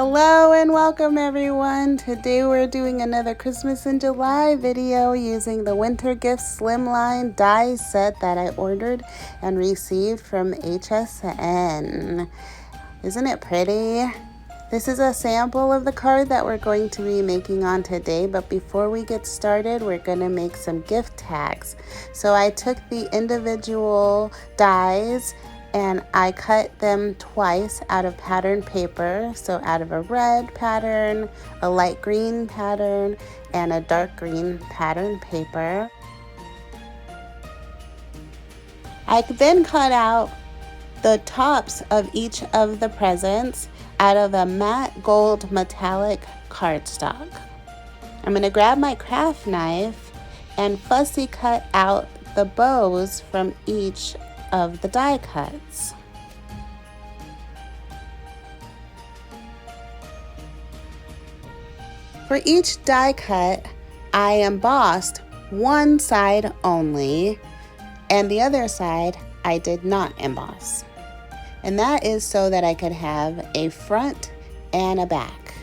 Hello and welcome everyone. Today we're doing another Christmas in July video using the Winter Gifts Slimline die set that I ordered and received from HSN. Isn't it pretty? This is a sample of the card that we're going to be making on today, but before we get started, we're going to make some gift tags. So I took the individual dies and I cut them twice out of pattern paper. So out of a red pattern, a light green pattern, and a dark green pattern paper. I then cut out the tops of each of the presents out of a matte gold metallic cardstock. I'm going to grab my craft knife and fussy cut out the bows from each of the die cuts. For each die cut, I embossed one side only, and the other side I did not emboss. And that is so that I could have a front and a back.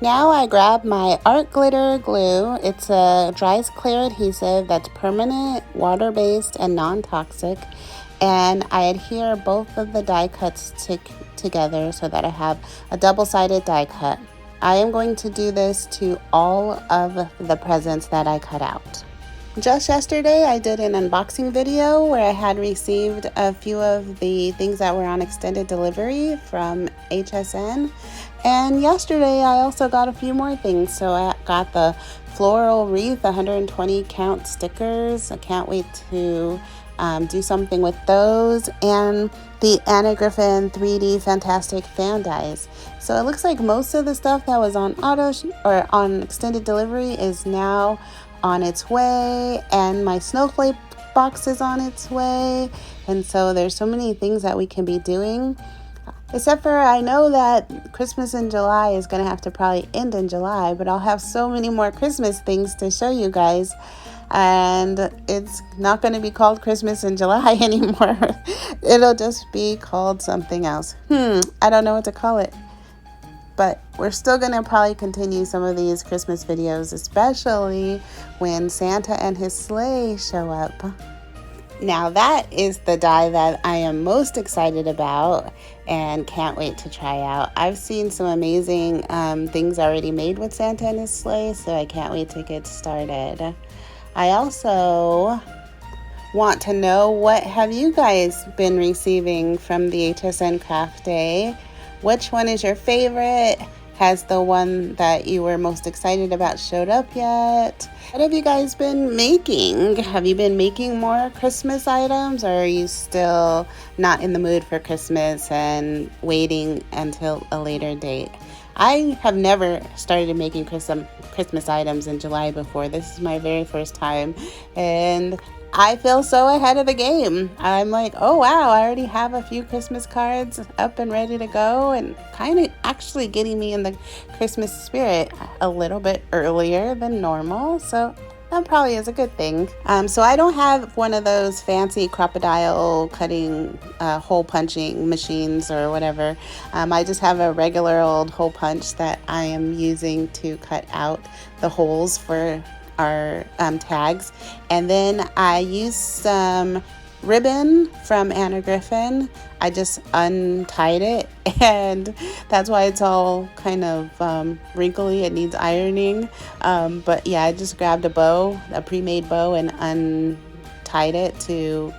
Now I grab my art glitter glue. It's a dries clear adhesive that's permanent, water-based, and non-toxic. And I adhere both of the die cuts together so that I have a double-sided die cut. I am going to do this to all of the presents that I cut out. Just yesterday, I did an unboxing video where I had received a few of the things that were on extended delivery from HSN. And yesterday, I also got a few more things. So I got the floral wreath, 120 count stickers. I can't wait to do something with those, and the Anna Griffin 3D Fantastic fan dies. So it looks like most of the stuff that was on on extended delivery is now on its way, and my snowflake box is on its way. And so there's so many things that we can be doing, except for I know that Christmas in July is going to have to probably end in July, but I'll have so many more Christmas things to show you guys. And it's not going to be called Christmas in July anymore. It'll just be called something else. I don't know what to call it. But we're still going to probably continue some of these Christmas videos, especially when Santa and his sleigh show up. Now that is the die that I am most excited about and can't wait to try out. I've seen some amazing things already made with Santa and his sleigh, so I can't wait to get started. I also want to know, what have you guys been receiving from the HSN Craft Day? Which one is your favorite? Has the one that you were most excited about showed up yet? What have you guys been making? Have you been making more Christmas items, or are you still not in the mood for Christmas and waiting until a later date? I have never started making Christmas items in July before. This is my very first time, and I feel so ahead of the game. I'm like, oh wow, I already have a few Christmas cards up and ready to go, and kind of actually getting me in the Christmas spirit a little bit earlier than normal. So that probably is a good thing. So I don't have one of those fancy crocodile cutting hole punching machines or whatever. I just have a regular old hole punch that I am using to cut out the holes for our tags. And then I use some ribbon from Anna Griffin. I just untied it, and that's why it's all kind of wrinkly. It needs ironing. But yeah, I just grabbed a pre-made bow, and untied it to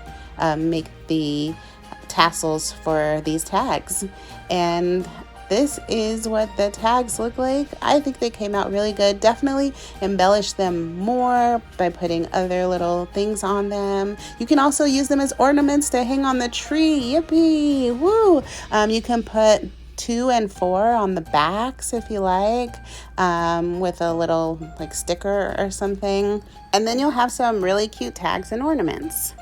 make the tassels for these tags. And this is what the tags look like. I think they came out really good. Definitely embellish them more by putting other little things on them. You can also use them as ornaments to hang on the tree. Yippee! Woo! You can put 2 and 4 on the backs if you like, with a little like sticker or something. And then you'll have some really cute tags and ornaments.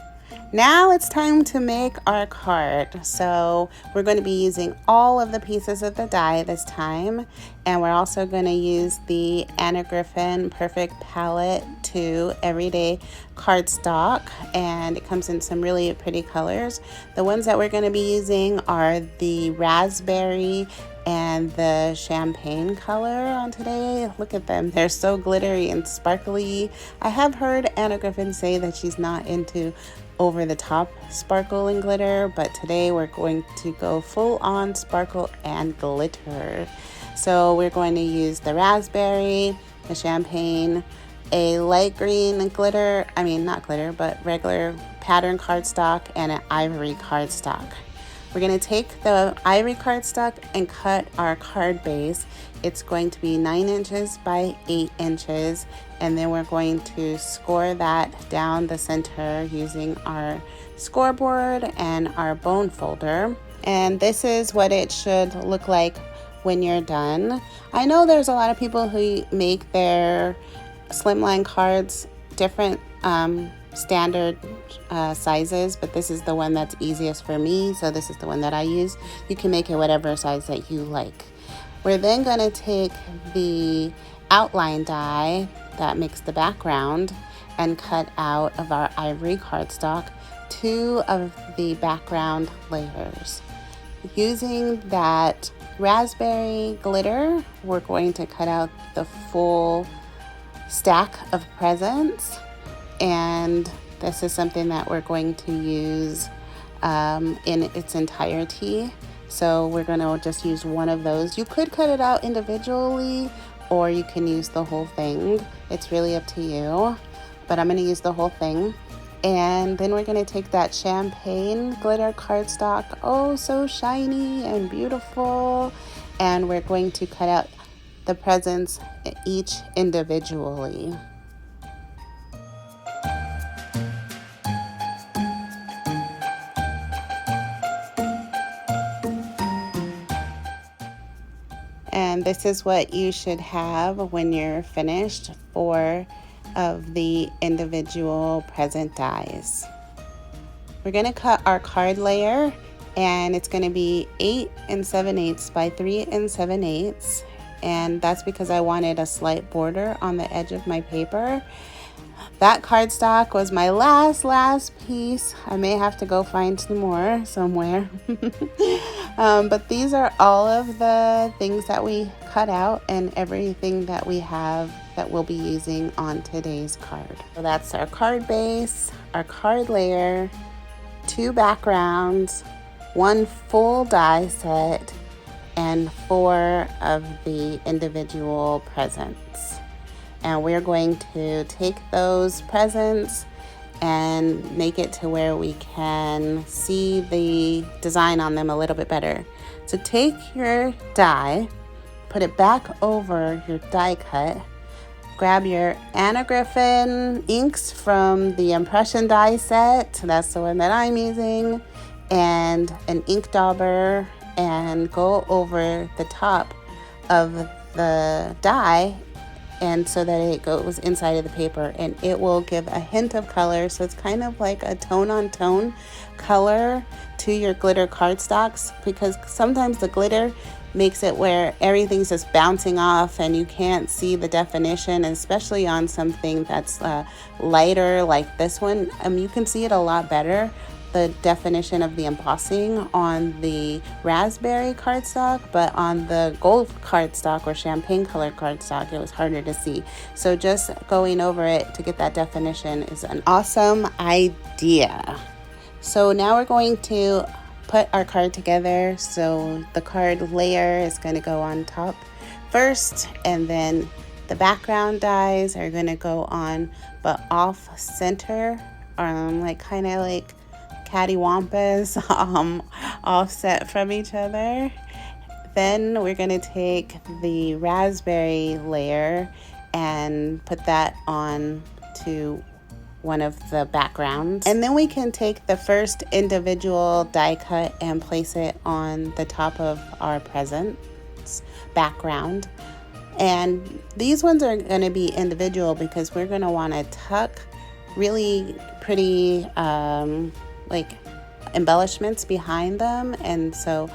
Now it's time to make our card. So we're going to be using all of the pieces of the die this time, and we're also going to use the Anna Griffin Perfect Palette 2 Everyday cardstock, and it comes in some really pretty colors. The ones that we're going to be using are the raspberry, and the champagne color on today. Look at them. They're so glittery and sparkly. I have heard Anna Griffin say that she's not into over the top sparkle and glitter, but today we're going to go full on sparkle and glitter. So we're going to use the raspberry, the champagne, a light green glitter, not glitter, but regular pattern cardstock, and an ivory cardstock. We're going to take the ivory cardstock and cut our card base. It's going to be 9 inches by 8 inches, and then we're going to score that down the center using our scoreboard and our bone folder. And this is what it should look like when you're done. I know there's a lot of people who make their Slimline cards different standard sizes, but this is the one that's easiest for me, so this is the one that I use. You can make it whatever size that you like. We're then going to take the outline die that makes the background and cut out of our ivory cardstock 2 of the background layers. Using that raspberry glitter, we're going to cut out the full stack of presents, and this is something that we're going to use in its entirety. So we're going to just use one of those. You could cut it out individually, or you can use the whole thing. It's really up to you, but I'm going to use the whole thing. And then we're going to take that champagne glitter cardstock, oh so shiny and beautiful, and we're going to cut out the presents each individually. And this is what you should have when you're finished, 4 of the individual present dies. We're going to cut our card layer, and it's going to be 8 7/8 by 3 7/8, and that's because I wanted a slight border on the edge of my paper. That cardstock was my last piece. I may have to go find some more somewhere. But these are all of the things that we cut out and everything that we have that we'll be using on today's card. So that's our card base, our card layer, 2 backgrounds, 1 full die set, and 4 of the individual presents. And we're going to take those presents and make it to where we can see the design on them a little bit better. So take your die, put it back over your die cut, grab your Anna Griffin inks from the impression die set, that's the one that I'm using, and an ink dauber, and go over the top of the die, and so that it goes inside of the paper, and it will give a hint of color. So it's kind of like a tone on tone color to your glitter cardstocks, because sometimes the glitter makes it where everything's just bouncing off and you can't see the definition, especially on something that's lighter like this one. You can see it a lot better, the definition of the embossing on the raspberry cardstock, but on the gold cardstock or champagne colored cardstock, it was harder to see. So just going over it to get that definition is an awesome idea. So now we're going to put our card together. So the card layer is going to go on top first, and then the background dies are going to go on, but off center, kind of like cattywampus, offset from each other. Then we're going to take the raspberry layer and put that on to one of the backgrounds. And then we can take the first individual die cut and place it on the top of our presents background. And these ones are going to be individual because we're going to want to tuck really pretty embellishments behind them. And so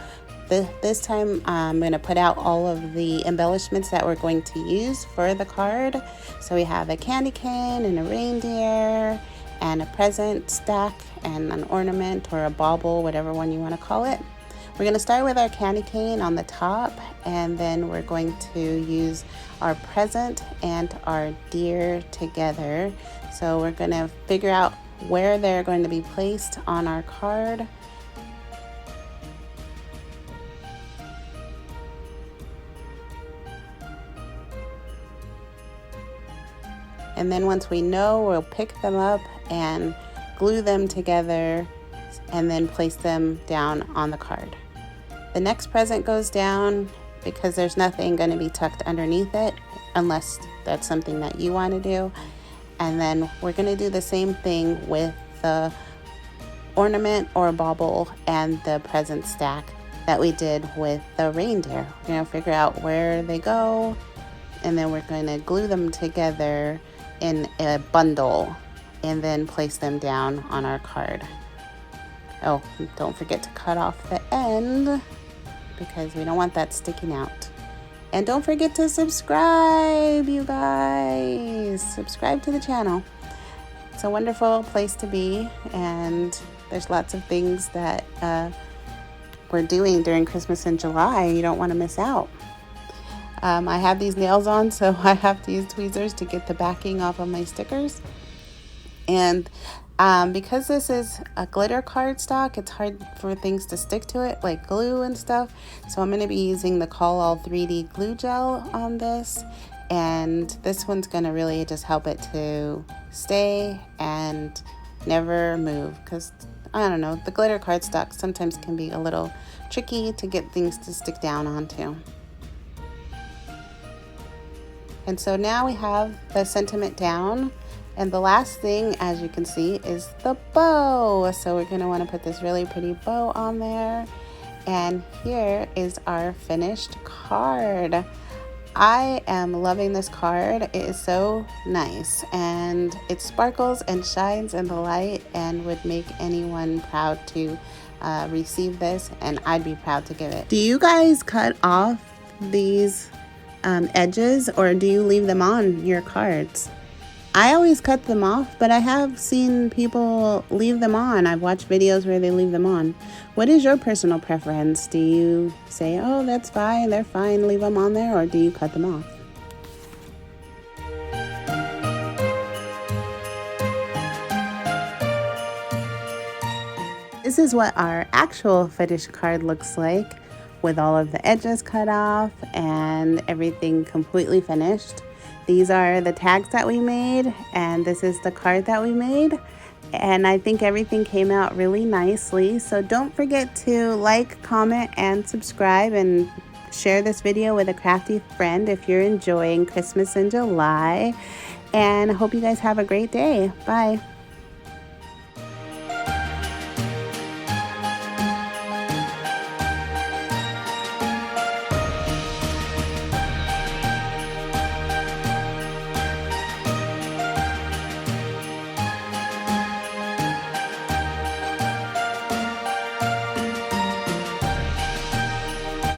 this time I'm going to put out all of the embellishments that we're going to use for the card. So we have a candy cane and a reindeer and a present stack and an ornament or a bauble, whatever one you want to call it. We're going to start with our candy cane on the top, and then we're going to use our present and our deer together. So we're going to figure out where they're going to be placed on our card. And then once we know, we'll pick them up and glue them together and then place them down on the card. The next present goes down because there's nothing going to be tucked underneath it unless that's something that you want to do. And then we're going to do the same thing with the ornament or bauble and the present stack that we did with the reindeer. We're going to figure out where they go, and then we're going to glue them together in a bundle and then place them down on our card. Oh, don't forget to cut off the end because we don't want that sticking out. And don't forget to subscribe, you guys. Subscribe to the channel. It's a wonderful place to be, and there's lots of things that we're doing during Christmas in July. You don't want to miss out. I have these nails on, so I have to use tweezers to get the backing off of my stickers. And because this is a glitter cardstock, it's hard for things to stick to it, like glue and stuff. So I'm going to be using the Call All 3D glue gel on this. And this one's going to really just help it to stay and never move. Because, I don't know, the glitter cardstock sometimes can be a little tricky to get things to stick down onto. And so now we have the sentiment down. And the last thing, as you can see, is the bow. So we're going to want to put this really pretty bow on there. And here is our finished card. I am loving this card. It is so nice, and it sparkles and shines in the light and would make anyone proud to receive this, and I'd be proud to give it. Do you guys cut off these edges, or do you leave them on your cards? I always cut them off, but I have seen people leave them on. I've watched videos where they leave them on. What is your personal preference? Do you say, oh, that's fine, they're fine, leave them on there, or do you cut them off? This is what our actual finished card looks like, with all of the edges cut off and everything completely finished. These are the tags that we made, and this is the card that we made. And I think everything came out really nicely. So don't forget to like, comment, and subscribe, and share this video with a crafty friend if you're enjoying Christmas in July. And I hope you guys have a great day. Bye.